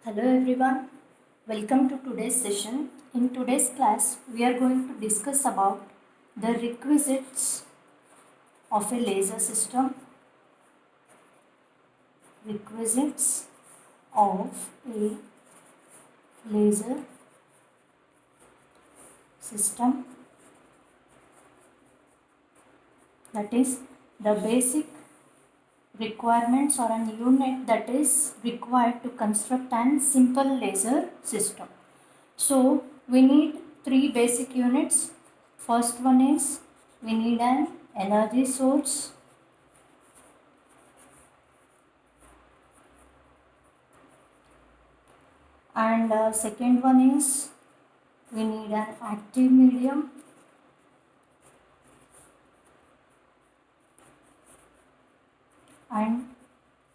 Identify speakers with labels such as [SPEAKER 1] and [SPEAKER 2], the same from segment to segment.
[SPEAKER 1] Hello everyone, welcome to today's session. In today's class, we are going to discuss about the requisites of a laser system. Requisites of a laser system, that is the basic requirements or an unit that is required to construct an simple laser system. So we need three basic units. First one is we need an energy source. And second one is we need an active medium. And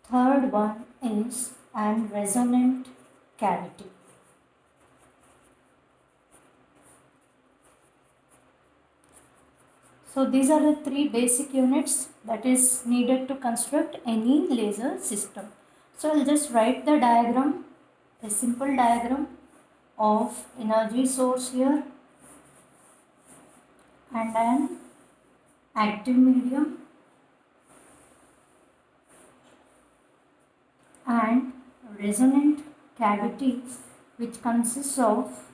[SPEAKER 1] third one is an resonant cavity. So these are the three basic units that is needed to construct any laser system. So I'll just write the diagram, a simple diagram of energy source here and an active medium and resonant cavity, which consists of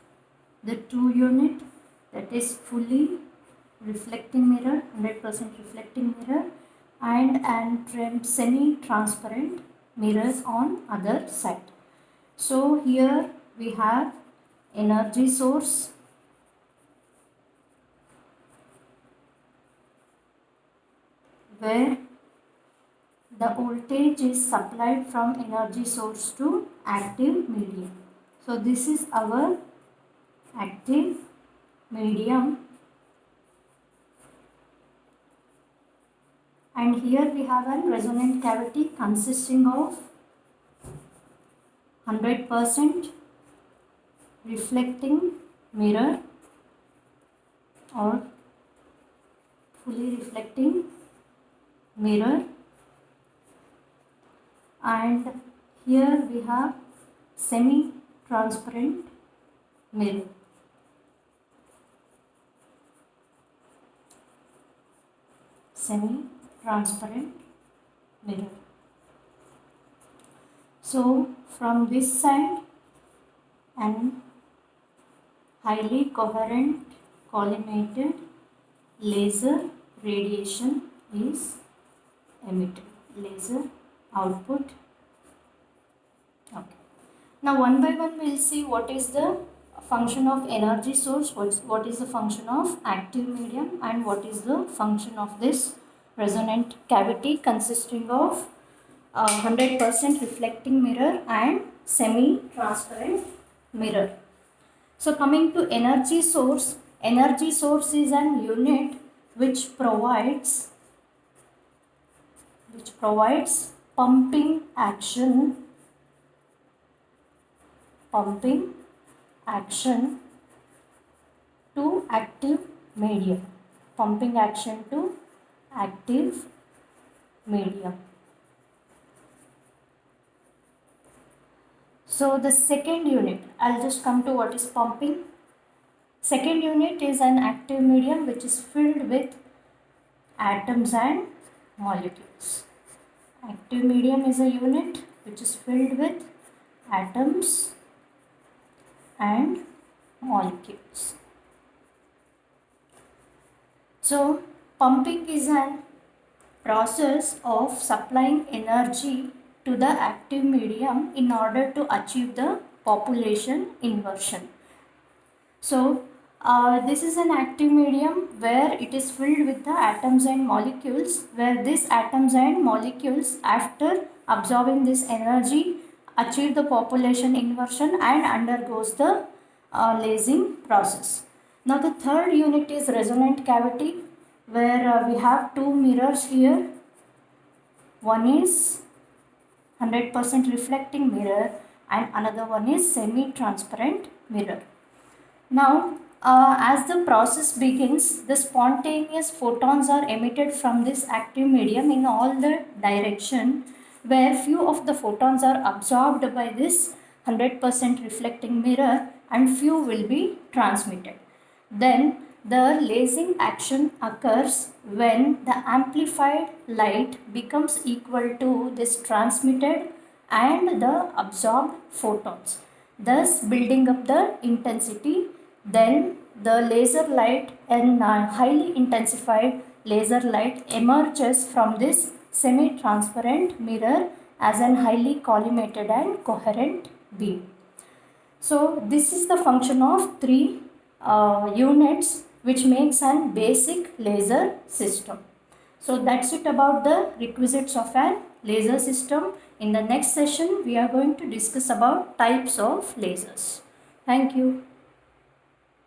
[SPEAKER 1] the two unit, that is fully reflecting mirror, 100% reflecting mirror, and semi-transparent mirrors on other side. So here we have energy source, where the voltage is supplied from energy source to active medium. So this is our active medium, and here we have a resonant cavity consisting of 100% reflecting mirror or fully reflecting mirror, and here we have semi-transparent mirror. Semi-transparent mirror. So from this side, an highly coherent collimated laser radiation is emitted. Laser output. Okay. Now one by one we will see what is the function of energy source, what is the function of active medium, and what is the function of this resonant cavity consisting of 100% reflecting mirror and semi-transparent mirror. So coming to energy source is an unit which provides pumping action to active medium. Pumping action to active medium. So the second unit, I'll just come to what is pumping. Second unit is an active medium which is filled with atoms and molecules. Active medium is a unit which is filled with atoms and molecules. So pumping is an process of supplying energy to the active medium in order to achieve the population inversion. So this is an active medium where it is filled with the atoms and molecules, where these atoms and molecules, after absorbing this energy, achieve the population inversion and undergoes the lasing process. Now the third unit is resonant cavity, where we have two mirrors here. One is 100% reflecting mirror and another one is semi-transparent mirror. Now as the process begins, the spontaneous photons are emitted from this active medium in all the direction, where few of the photons are absorbed by this 100% reflecting mirror, and few will be transmitted. Then the lasing action occurs when the amplified light becomes equal to this transmitted and the absorbed photons, thus building up the intensity. Then the laser light and highly intensified laser light emerges from this semi-transparent mirror as an highly collimated and coherent beam. So this is the function of three units which makes an basic laser system. So that's it about the requisites of an laser system. In the next session, we are going to discuss about types of lasers. Thank you.